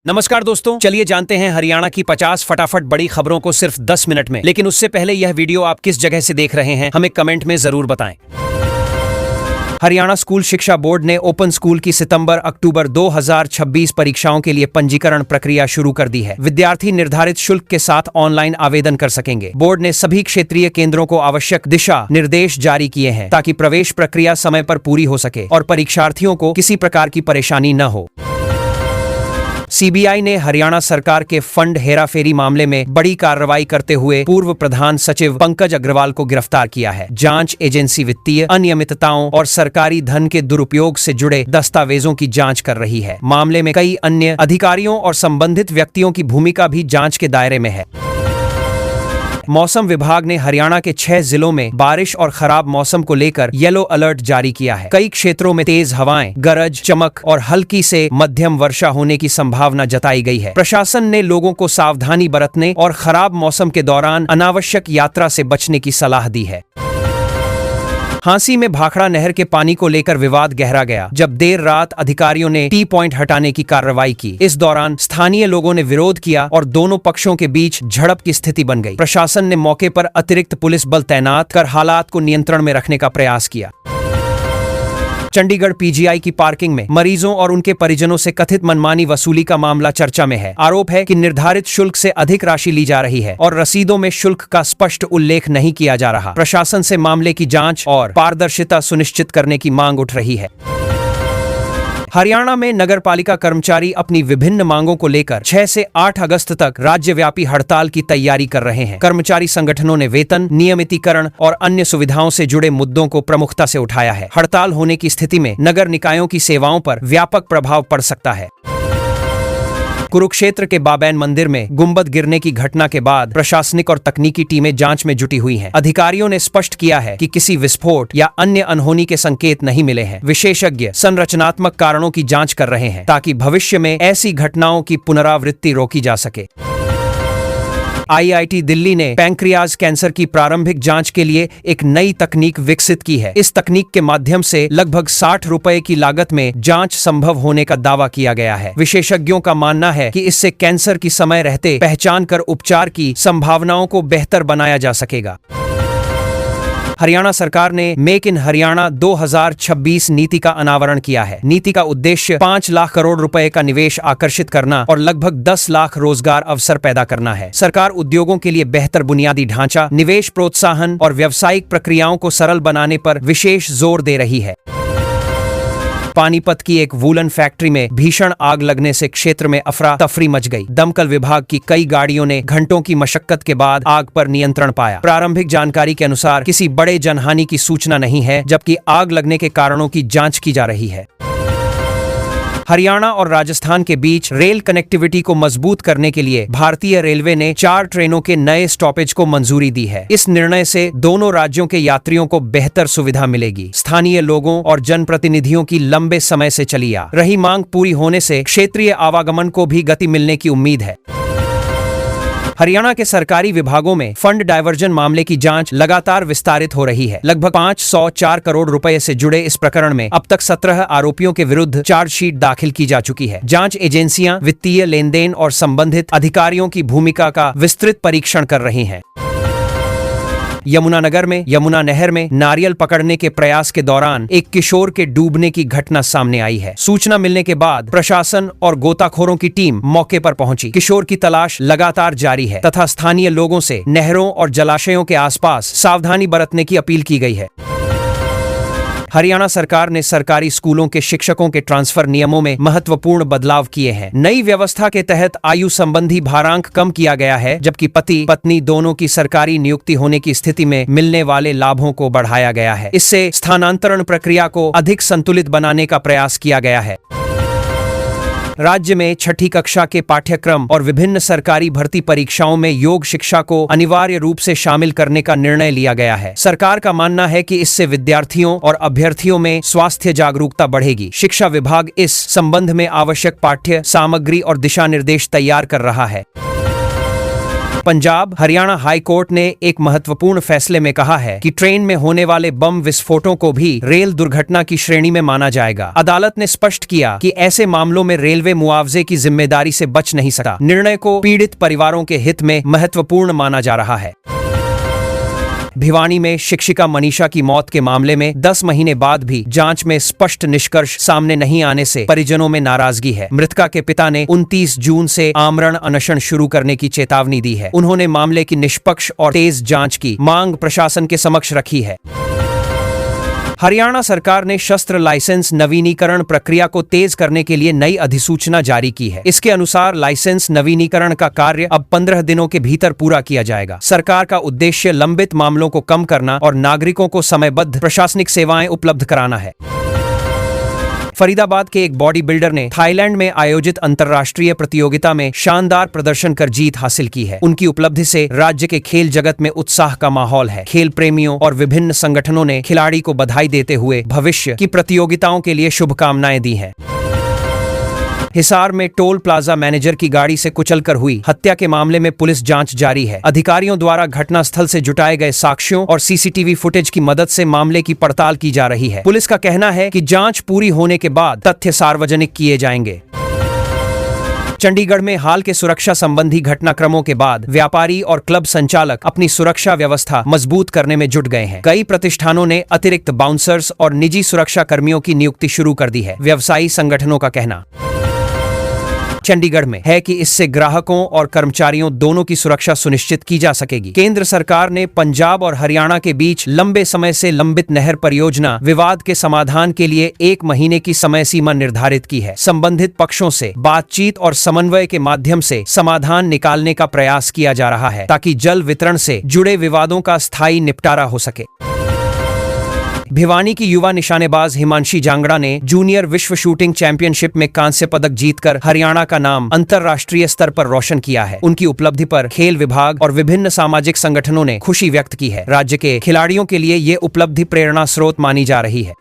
नमस्कार दोस्तों, चलिए जानते हैं हरियाणा की 50 फटाफट बड़ी खबरों को सिर्फ 10 मिनट में। लेकिन उससे पहले यह वीडियो आप किस जगह से देख रहे हैं हमें कमेंट में जरूर बताएं। हरियाणा स्कूल शिक्षा बोर्ड ने ओपन स्कूल की सितंबर-अक्टूबर 2026 परीक्षाओं के लिए पंजीकरण प्रक्रिया शुरू कर दी है। विद्यार्थी निर्धारित शुल्क के साथ ऑनलाइन आवेदन कर सकेंगे। बोर्ड ने सभी क्षेत्रीय केंद्रों को आवश्यक दिशा निर्देश जारी किए हैं ताकि प्रवेश प्रक्रिया समय पर पूरी हो सके और परीक्षार्थियों को किसी प्रकार की परेशानी न हो। सीबीआई ने हरियाणा सरकार के फंड हेराफेरी मामले में बड़ी कार्रवाई करते हुए पूर्व प्रधान सचिव पंकज अग्रवाल को गिरफ्तार किया है। जांच एजेंसी वित्तीय अनियमितताओं और सरकारी धन के दुरुपयोग से जुड़े दस्तावेजों की जांच कर रही है। मामले में कई अन्य अधिकारियों और संबंधित व्यक्तियों की भूमिका भी जांच के दायरे में है। मौसम विभाग ने हरियाणा के 6 जिलों में बारिश और खराब मौसम को लेकर येलो अलर्ट जारी किया है। कई क्षेत्रों में तेज हवाएं, गरज, चमक और हल्की से मध्यम वर्षा होने की संभावना जताई गई है। प्रशासन ने लोगों को सावधानी बरतने और खराब मौसम के दौरान अनावश्यक यात्रा से बचने की सलाह दी है। हांसी में भाखड़ा नहर के पानी को लेकर विवाद गहरा गया जब देर रात अधिकारियों ने टी पॉइंट हटाने की कार्रवाई की। इस दौरान स्थानीय लोगों ने विरोध किया और दोनों पक्षों के बीच झड़प की स्थिति बन गई। प्रशासन ने मौके पर अतिरिक्त पुलिस बल तैनात कर हालात को नियंत्रण में रखने का प्रयास किया। चंडीगढ़ पीजीआई की पार्किंग में मरीजों और उनके परिजनों से कथित मनमानी वसूली का मामला चर्चा में है। आरोप है कि निर्धारित शुल्क से अधिक राशि ली जा रही है और रसीदों में शुल्क का स्पष्ट उल्लेख नहीं किया जा रहा। प्रशासन से मामले की जांच और पारदर्शिता सुनिश्चित करने की मांग उठ रही है। हरियाणा में नगरपालिका कर्मचारी अपनी विभिन्न मांगों को लेकर 6 से 8 अगस्त तक राज्यव्यापी हड़ताल की तैयारी कर रहे हैं। कर्मचारी संगठनों ने वेतन, नियमितीकरण और अन्य सुविधाओं से जुड़े मुद्दों को प्रमुखता से उठाया है। हड़ताल होने की स्थिति में नगर निकायों की सेवाओं पर व्यापक प्रभाव पड़ सकता है। कुरुक्षेत्र के बाबैन मंदिर में गुंबद गिरने की घटना के बाद प्रशासनिक और तकनीकी टीमें जांच में जुटी हुई हैं। अधिकारियों ने स्पष्ट किया है कि किसी विस्फोट या अन्य अनहोनी के संकेत नहीं मिले हैं। विशेषज्ञ संरचनात्मक कारणों की जांच कर रहे हैं ताकि भविष्य में ऐसी घटनाओं की पुनरावृत्ति रोकी जा सके। आईआईटी दिल्ली ने पैंक्रियाज कैंसर की प्रारंभिक जांच के लिए एक नई तकनीक विकसित की है। इस तकनीक के माध्यम से लगभग 60 रुपए की लागत में जांच संभव होने का दावा किया गया है। विशेषज्ञों का मानना है कि इससे कैंसर की समय रहते पहचान कर उपचार की संभावनाओं को बेहतर बनाया जा सकेगा। हरियाणा सरकार ने मेक इन हरियाणा 2026 नीति का अनावरण किया है। नीति का उद्देश्य 5 लाख करोड़ रुपए का निवेश आकर्षित करना और लगभग 10 लाख रोजगार अवसर पैदा करना है। सरकार उद्योगों के लिए बेहतर बुनियादी ढांचा, निवेश प्रोत्साहन और व्यावसायिक प्रक्रियाओं को सरल बनाने पर विशेष जोर दे रही है। पानीपत की एक वूलन फैक्ट्री में भीषण आग लगने से क्षेत्र में अफरा तफरी मच गई। दमकल विभाग की कई गाड़ियों ने घंटों की मशक्कत के बाद आग पर नियंत्रण पाया। प्रारंभिक जानकारी के अनुसार किसी बड़े जनहानि की सूचना नहीं है, जबकि आग लगने के कारणों की जांच की जा रही है। हरियाणा और राजस्थान के बीच रेल कनेक्टिविटी को मजबूत करने के लिए भारतीय रेलवे ने 4 ट्रेनों के नए स्टॉपेज को मंजूरी दी है। इस निर्णय से दोनों राज्यों के यात्रियों को बेहतर सुविधा मिलेगी। स्थानीय लोगों और जनप्रतिनिधियों की लंबे समय से चली आ रही मांग पूरी होने से क्षेत्रीय आवागमन को भी गति मिलने की उम्मीद है। हरियाणा के सरकारी विभागों में फंड डायवर्जन मामले की जांच लगातार विस्तारित हो रही है। लगभग 504 करोड़ रुपए से जुड़े इस प्रकरण में अब तक 17 आरोपियों के विरुद्ध चार्जशीट दाखिल की जा चुकी है। जांच एजेंसियां वित्तीय लेनदेन और संबंधित अधिकारियों की भूमिका का विस्तृत परीक्षण कर रही हैं। यमुनानगर में यमुना नहर में नारियल पकड़ने के प्रयास के दौरान एक किशोर के डूबने की घटना सामने आई है। सूचना मिलने के बाद प्रशासन और गोताखोरों की टीम मौके पर पहुंची। किशोर की तलाश लगातार जारी है तथा स्थानीय लोगों से नहरों और जलाशयों के आसपास सावधानी बरतने की अपील की गई है। हरियाणा सरकार ने सरकारी स्कूलों के शिक्षकों के ट्रांसफर नियमों में महत्वपूर्ण बदलाव किए हैं। नई व्यवस्था के तहत आयु संबंधी भारांक कम किया गया है, जबकि पति पत्नी दोनों की सरकारी नियुक्ति होने की स्थिति में मिलने वाले लाभों को बढ़ाया गया है। इससे स्थानांतरण प्रक्रिया को अधिक संतुलित बनाने का प्रयास किया गया है। राज्य में 6ठी कक्षा के पाठ्यक्रम और विभिन्न सरकारी भर्ती परीक्षाओं में योग शिक्षा को अनिवार्य रूप से शामिल करने का निर्णय लिया गया है। सरकार का मानना है कि इससे विद्यार्थियों और अभ्यर्थियों में स्वास्थ्य जागरूकता बढ़ेगी। शिक्षा विभाग इस संबंध में आवश्यक पाठ्य सामग्री और दिशा निर्देश तैयार कर रहा है। पंजाब हरियाणा हाई कोर्ट ने एक महत्वपूर्ण फैसले में कहा है कि ट्रेन में होने वाले बम विस्फोटों को भी रेल दुर्घटना की श्रेणी में माना जाएगा। अदालत ने स्पष्ट किया कि ऐसे मामलों में रेलवे मुआवजे की जिम्मेदारी से बच नहीं सकता। निर्णय को पीड़ित परिवारों के हित में महत्वपूर्ण माना जा रहा है। भिवानी में शिक्षिका मनीषा की मौत के मामले में 10 महीने बाद भी जांच में स्पष्ट निष्कर्ष सामने नहीं आने से परिजनों में नाराजगी है। मृतका के पिता ने 29 जून से आमरण अनशन शुरू करने की चेतावनी दी है। उन्होंने मामले की निष्पक्ष और तेज जांच की मांग प्रशासन के समक्ष रखी है। हरियाणा सरकार ने शस्त्र लाइसेंस नवीनीकरण प्रक्रिया को तेज करने के लिए नई अधिसूचना जारी की है। इसके अनुसार लाइसेंस नवीनीकरण का कार्य अब 15 दिनों के भीतर पूरा किया जाएगा। सरकार का उद्देश्य लंबित मामलों को कम करना और नागरिकों को समयबद्ध प्रशासनिक सेवाएं उपलब्ध कराना है। फरीदाबाद के एक बॉडी बिल्डर ने थाईलैंड में आयोजित अंतर्राष्ट्रीय प्रतियोगिता में शानदार प्रदर्शन कर जीत हासिल की है। उनकी उपलब्धि से राज्य के खेल जगत में उत्साह का माहौल है। खेल प्रेमियों और विभिन्न संगठनों ने खिलाड़ी को बधाई देते हुए भविष्य की प्रतियोगिताओं के लिए शुभकामनाएं दी हैं। हिसार में टोल प्लाजा मैनेजर की गाड़ी से कुचलकर हुई हत्या के मामले में पुलिस जांच जारी है। अधिकारियों द्वारा घटनास्थल से जुटाए गए साक्ष्यों और सीसीटीवी फुटेज की मदद से मामले की पड़ताल की जा रही है। पुलिस का कहना है कि जांच पूरी होने के बाद तथ्य सार्वजनिक किए जाएंगे। चंडीगढ़ में हाल के सुरक्षा संबंधी घटनाक्रमों के बाद व्यापारी और क्लब संचालक अपनी सुरक्षा व्यवस्था मजबूत करने में जुट गए हैं। कई प्रतिष्ठानों ने अतिरिक्त बाउंसर्स और निजी सुरक्षा कर्मियों की नियुक्ति शुरू कर दी है। व्यवसायी संगठनों का कहना चंडीगढ़ में है कि इससे ग्राहकों और कर्मचारियों दोनों की सुरक्षा सुनिश्चित की जा सकेगी। केंद्र सरकार ने पंजाब और हरियाणा के बीच लंबे समय से लंबित नहर परियोजना विवाद के समाधान के लिए 1 महीने की समय सीमा निर्धारित की है। संबंधित पक्षों से बातचीत और समन्वय के माध्यम से समाधान निकालने का प्रयास किया जा रहा है ताकि जल वितरण से जुड़े विवादों का स्थायी निपटारा हो सके। भिवानी की युवा निशानेबाज हिमांशी जांगड़ा ने जूनियर विश्व शूटिंग चैंपियनशिप में कांस्य पदक जीतकर हरियाणा का नाम अंतर्राष्ट्रीय स्तर पर रोशन किया है। उनकी उपलब्धि पर खेल विभाग और विभिन्न सामाजिक संगठनों ने खुशी व्यक्त की है। राज्य के खिलाड़ियों के लिए ये उपलब्धि प्रेरणा स्रोत मानी जा रही है।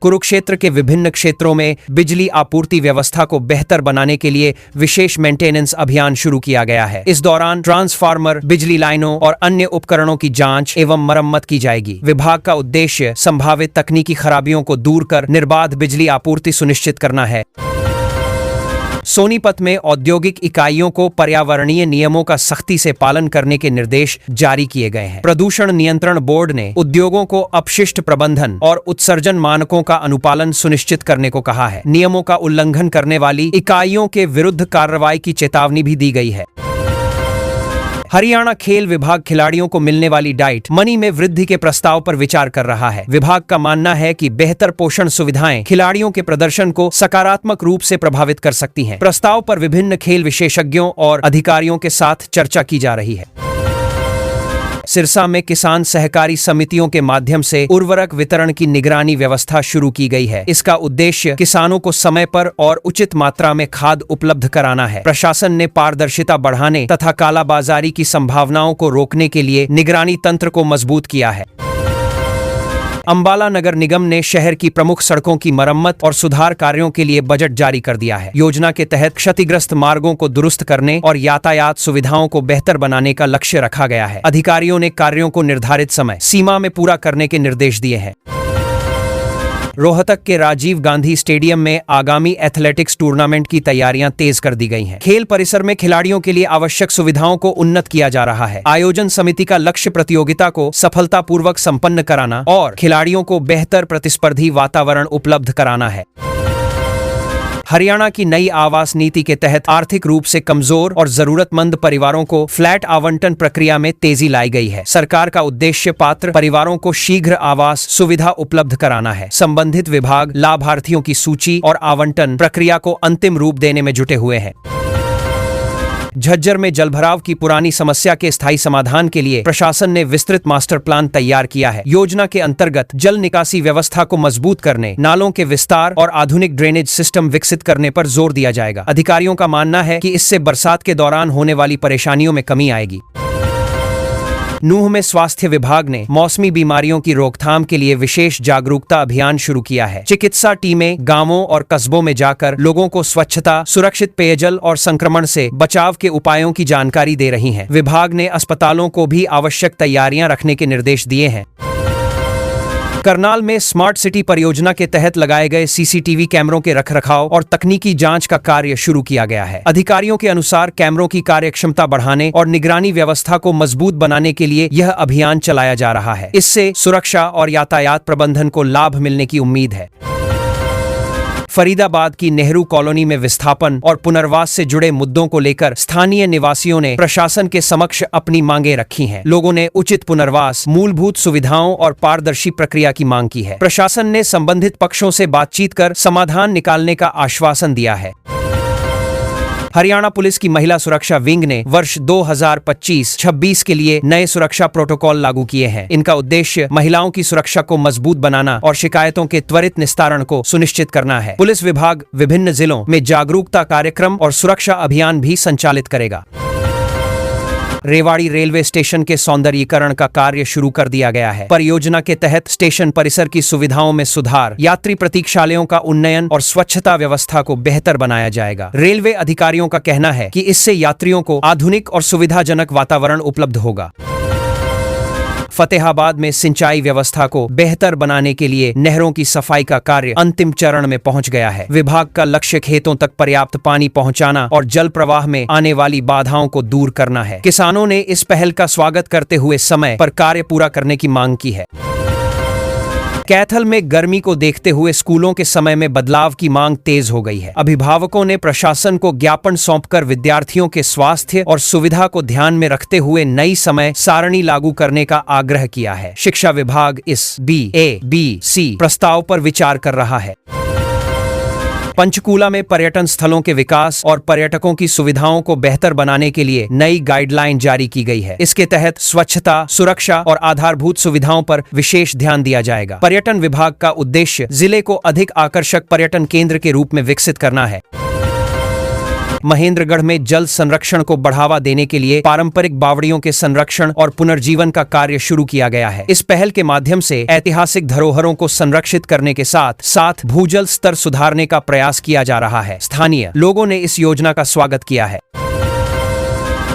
कुरुक्षेत्र के विभिन्न क्षेत्रों में बिजली आपूर्ति व्यवस्था को बेहतर बनाने के लिए विशेष मेंटेनेंस अभियान शुरू किया गया है। इस दौरान ट्रांसफार्मर, बिजली लाइनों और अन्य उपकरणों की जांच एवं मरम्मत की जाएगी। विभाग का उद्देश्य संभावित तकनीकी खराबियों को दूर कर निर्बाध बिजली आपूर्ति सुनिश्चित करना है। सोनीपत में औद्योगिक इकाइयों को पर्यावरणीय नियमों का सख्ती से पालन करने के निर्देश जारी किए गए हैं। प्रदूषण नियंत्रण बोर्ड ने उद्योगों को अपशिष्ट प्रबंधन और उत्सर्जन मानकों का अनुपालन सुनिश्चित करने को कहा है। नियमों का उल्लंघन करने वाली इकाइयों के विरुद्ध कार्रवाई की चेतावनी भी दी गई है। हरियाणा खेल विभाग खिलाड़ियों को मिलने वाली डाइट मनी में वृद्धि के प्रस्ताव पर विचार कर रहा है। विभाग का मानना है कि बेहतर पोषण सुविधाएं खिलाड़ियों के प्रदर्शन को सकारात्मक रूप से प्रभावित कर सकती हैं। प्रस्ताव पर विभिन्न खेल विशेषज्ञों और अधिकारियों के साथ चर्चा की जा रही है। सिरसा में किसान सहकारी समितियों के माध्यम से उर्वरक वितरण की निगरानी व्यवस्था शुरू की गई है। इसका उद्देश्य किसानों को समय पर और उचित मात्रा में खाद उपलब्ध कराना है। प्रशासन ने पारदर्शिता बढ़ाने तथा कालाबाजारी की संभावनाओं को रोकने के लिए निगरानी तंत्र को मजबूत किया है। अंबाला नगर निगम ने शहर की प्रमुख सड़कों की मरम्मत और सुधार कार्यों के लिए बजट जारी कर दिया है। योजना के तहत क्षतिग्रस्त मार्गों को दुरुस्त करने और यातायात सुविधाओं को बेहतर बनाने का लक्ष्य रखा गया है। अधिकारियों ने कार्यों को निर्धारित समय सीमा में पूरा करने के निर्देश दिए हैं। रोहतक के राजीव गांधी स्टेडियम में आगामी एथलेटिक्स टूर्नामेंट की तैयारियां तेज कर दी गई हैं। खेल परिसर में खिलाड़ियों के लिए आवश्यक सुविधाओं को उन्नत किया जा रहा है। आयोजन समिति का लक्ष्य प्रतियोगिता को सफलतापूर्वक संपन्न कराना और खिलाड़ियों को बेहतर प्रतिस्पर्धी वातावरण उपलब्ध कराना है। हरियाणा की नई आवास नीति के तहत आर्थिक रूप से कमजोर और जरूरतमंद परिवारों को फ्लैट आवंटन प्रक्रिया में तेजी लाई गई है। सरकार का उद्देश्य पात्र परिवारों को शीघ्र आवास सुविधा उपलब्ध कराना है। संबंधित विभाग लाभार्थियों की सूची और आवंटन प्रक्रिया को अंतिम रूप देने में जुटे हुए हैं। झज्जर में जलभराव की पुरानी समस्या के स्थायी समाधान के लिए प्रशासन ने विस्तृत मास्टर प्लान तैयार किया है। योजना के अंतर्गत जल निकासी व्यवस्था को मजबूत करने, नालों के विस्तार और आधुनिक ड्रेनेज सिस्टम विकसित करने पर जोर दिया जाएगा। अधिकारियों का मानना है कि इससे बरसात के दौरान होने वाली परेशानियों में कमी आएगी। नूंह में स्वास्थ्य विभाग ने मौसमी बीमारियों की रोकथाम के लिए विशेष जागरूकता अभियान शुरू किया है। चिकित्सा टीमें गांवों और कस्बों में जाकर लोगों को स्वच्छता, सुरक्षित पेयजल और संक्रमण से बचाव के उपायों की जानकारी दे रही हैं। विभाग ने अस्पतालों को भी आवश्यक तैयारियां रखने के निर्देश दिए हैं। करनाल में स्मार्ट सिटी परियोजना के तहत लगाए गए सीसीटीवी कैमरों के रखरखाव और तकनीकी जांच का कार्य शुरू किया गया है। अधिकारियों के अनुसार कैमरों की कार्यक्षमता बढ़ाने और निगरानी व्यवस्था को मजबूत बनाने के लिए यह अभियान चलाया जा रहा है। इससे सुरक्षा और यातायात प्रबंधन को लाभ मिलने की उम्मीद है। फरीदाबाद की नेहरू कॉलोनी में विस्थापन और पुनर्वास से जुड़े मुद्दों को लेकर स्थानीय निवासियों ने प्रशासन के समक्ष अपनी मांगें रखी हैं। लोगों ने उचित पुनर्वास, मूलभूत सुविधाओं और पारदर्शी प्रक्रिया की मांग की है। प्रशासन ने संबंधित पक्षों से बातचीत कर समाधान निकालने का आश्वासन दिया है। हरियाणा पुलिस की महिला सुरक्षा विंग ने वर्ष 2025-26 के लिए नए सुरक्षा प्रोटोकॉल लागू किए हैं। इनका उद्देश्य महिलाओं की सुरक्षा को मजबूत बनाना और शिकायतों के त्वरित निस्तारण को सुनिश्चित करना है। पुलिस विभाग विभिन्न जिलों में जागरूकता कार्यक्रम और सुरक्षा अभियान भी संचालित करेगा। रेवाड़ी रेलवे स्टेशन के सौंदर्यीकरण का कार्य शुरू कर दिया गया है। परियोजना के तहत स्टेशन परिसर की सुविधाओं में सुधार, यात्री प्रतीक्षालयों का उन्नयन और स्वच्छता व्यवस्था को बेहतर बनाया जाएगा। रेलवे अधिकारियों का कहना है कि इससे यात्रियों को आधुनिक और सुविधाजनक वातावरण उपलब्ध होगा। फतेहाबाद में सिंचाई व्यवस्था को बेहतर बनाने के लिए नहरों की सफाई का कार्य अंतिम चरण में पहुंच गया है। विभाग का लक्ष्य खेतों तक पर्याप्त पानी पहुंचाना और जल प्रवाह में आने वाली बाधाओं को दूर करना है। किसानों ने इस पहल का स्वागत करते हुए समय पर कार्य पूरा करने की मांग की है। कैथल में गर्मी को देखते हुए स्कूलों के समय में बदलाव की मांग तेज हो गई है। अभिभावकों ने प्रशासन को ज्ञापन सौंपकर विद्यार्थियों के स्वास्थ्य और सुविधा को ध्यान में रखते हुए नई समय सारणी लागू करने का आग्रह किया है। शिक्षा विभाग इस BA-BC प्रस्ताव पर विचार कर रहा है। पंचकूला में पर्यटन स्थलों के विकास और पर्यटकों की सुविधाओं को बेहतर बनाने के लिए नई गाइडलाइन जारी की गई है। इसके तहत स्वच्छता, सुरक्षा और आधारभूत सुविधाओं पर विशेष ध्यान दिया जाएगा। पर्यटन विभाग का उद्देश्य जिले को अधिक आकर्षक पर्यटन केंद्र के रूप में विकसित करना है। महेंद्रगढ़ में जल संरक्षण को बढ़ावा देने के लिए पारंपरिक बावड़ियों के संरक्षण और पुनर्जीवन का कार्य शुरू किया गया है। इस पहल के माध्यम से ऐतिहासिक धरोहरों को संरक्षित करने के साथ साथ भूजल स्तर सुधारने का प्रयास किया जा रहा है। स्थानीय लोगों ने इस योजना का स्वागत किया है।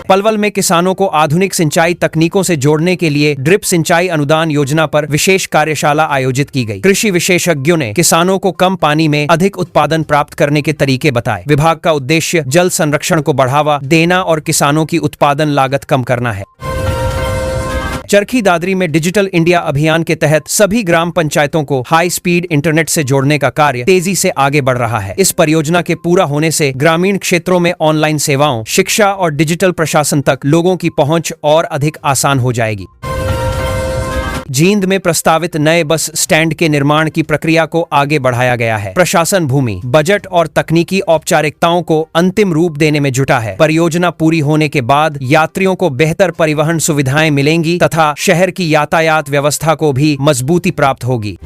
पलवल में किसानों को आधुनिक सिंचाई तकनीकों से जोड़ने के लिए ड्रिप सिंचाई अनुदान योजना पर विशेष कार्यशाला आयोजित की गई। कृषि विशेषज्ञों ने किसानों को कम पानी में अधिक उत्पादन प्राप्त करने के तरीके बताए। विभाग का उद्देश्य जल संरक्षण को बढ़ावा देना और किसानों की उत्पादन लागत कम करना है। चरखी दादरी में डिजिटल इंडिया अभियान के तहत सभी ग्राम पंचायतों को हाई स्पीड इंटरनेट से जोड़ने का कार्य तेजी से आगे बढ़ रहा है। इस परियोजना के पूरा होने से ग्रामीण क्षेत्रों में ऑनलाइन सेवाओं, शिक्षा और डिजिटल प्रशासन तक लोगों की पहुंच और अधिक आसान हो जाएगी। जींद में प्रस्तावित नए बस स्टैंड के निर्माण की प्रक्रिया को आगे बढ़ाया गया है। प्रशासन भूमि, बजट और तकनीकी औपचारिकताओं को अंतिम रूप देने में जुटा है। परियोजना पूरी होने के बाद यात्रियों को बेहतर परिवहन सुविधाएं मिलेंगी तथा शहर की यातायात व्यवस्था को भी मजबूती प्राप्त होगी।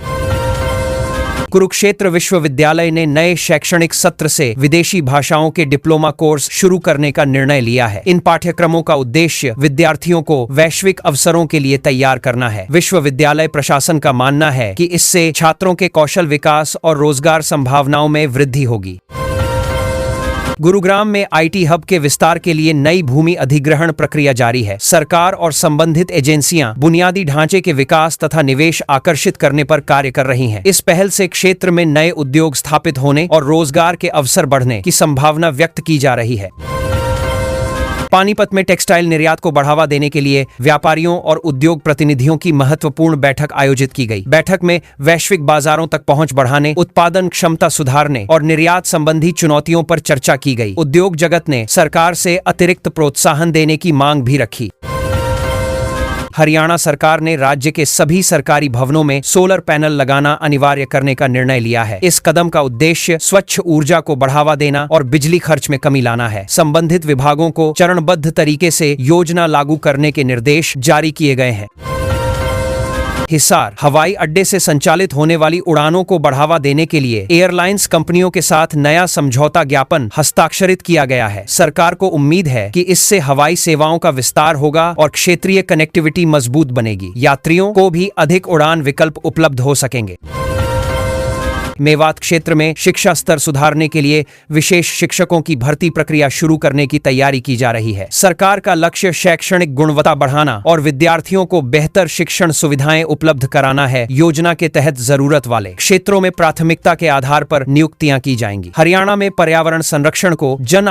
कुरुक्षेत्र विश्वविद्यालय ने नए शैक्षणिक सत्र से विदेशी भाषाओं के डिप्लोमा कोर्स शुरू करने का निर्णय लिया है। इन पाठ्यक्रमों का उद्देश्य विद्यार्थियों को वैश्विक अवसरों के लिए तैयार करना है। विश्वविद्यालय प्रशासन का मानना है कि इससे छात्रों के कौशल विकास और रोजगार संभावनाओं में वृद्धि होगी। गुरुग्राम में IT हब के विस्तार के लिए नई भूमि अधिग्रहण प्रक्रिया जारी है। सरकार और संबंधित एजेंसियां बुनियादी ढांचे के विकास तथा निवेश आकर्षित करने पर कार्य कर रही हैं। इस पहल से क्षेत्र में नए उद्योग स्थापित होने और रोजगार के अवसर बढ़ने की संभावना व्यक्त की जा रही है। पानीपत में टेक्सटाइल निर्यात को बढ़ावा देने के लिए व्यापारियों और उद्योग प्रतिनिधियों की महत्वपूर्ण बैठक आयोजित की गई। बैठक में वैश्विक बाजारों तक पहुंच बढ़ाने, उत्पादन क्षमता सुधारने और निर्यात संबंधी चुनौतियों पर चर्चा की गई। उद्योग जगत ने सरकार से अतिरिक्त प्रोत्साहन देने की मांग भी रखी। हरियाणा सरकार ने राज्य के सभी सरकारी भवनों में सोलर पैनल लगाना अनिवार्य करने का निर्णय लिया है। इस कदम का उद्देश्य स्वच्छ ऊर्जा को बढ़ावा देना और बिजली खर्च में कमी लाना है। संबंधित विभागों को चरणबद्ध तरीके से योजना लागू करने के निर्देश जारी किए गए हैं। हिसार हवाई अड्डे से संचालित होने वाली उड़ानों को बढ़ावा देने के लिए एयरलाइंस कंपनियों के साथ नया समझौता ज्ञापन हस्ताक्षरित किया गया है। सरकार को उम्मीद है कि इससे हवाई सेवाओं का विस्तार होगा और क्षेत्रीय कनेक्टिविटी मजबूत बनेगी। यात्रियों को भी अधिक उड़ान विकल्प उपलब्ध हो सकेंगे। मेवात क्षेत्र में शिक्षा स्तर सुधारने के लिए विशेष शिक्षकों की भर्ती प्रक्रिया शुरू करने की तैयारी की जा रही है। सरकार का लक्ष्य शैक्षणिक गुणवत्ता बढ़ाना और विद्यार्थियों को बेहतर शिक्षण सुविधाएं उपलब्ध कराना है। योजना के तहत जरूरत वाले क्षेत्रों में प्राथमिकता के आधार पर नियुक्तियां की जाएंगी। हरियाणा में पर्यावरण संरक्षण को जन